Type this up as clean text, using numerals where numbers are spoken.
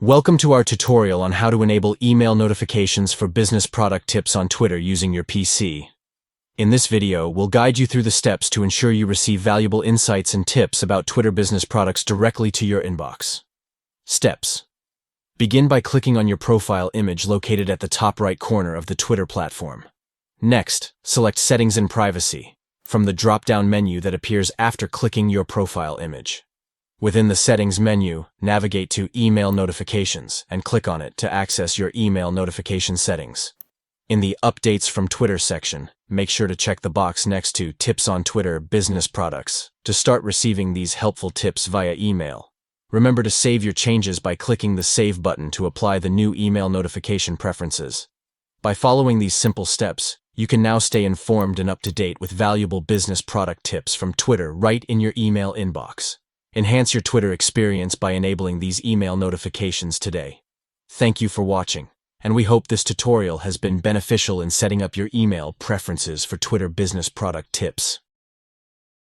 Welcome to our tutorial on how to enable email notifications for business product tips on Twitter using your PC. In this video, we'll guide you through the steps to ensure you receive valuable insights and tips about Twitter business products directly to your inbox. Steps. Begin by clicking on your profile image located at the top right corner of the Twitter platform. Next, select Settings and Privacy from the drop-down menu that appears after clicking your profile image. Within the Settings menu, navigate to Email Notifications and click on it to access your email notification settings. In the Updates from Twitter section, make sure to check the box next to Tips on Twitter Business Products to start receiving these helpful tips via email. Remember to save your changes by clicking the Save button to apply the new email notification preferences. By following these simple steps, you can now stay informed and up to date with valuable business product tips from Twitter right in your email inbox. Enhance your Twitter experience by enabling these email notifications today. Thank you for watching, and we hope this tutorial has been beneficial in setting up your email preferences for Twitter business product tips.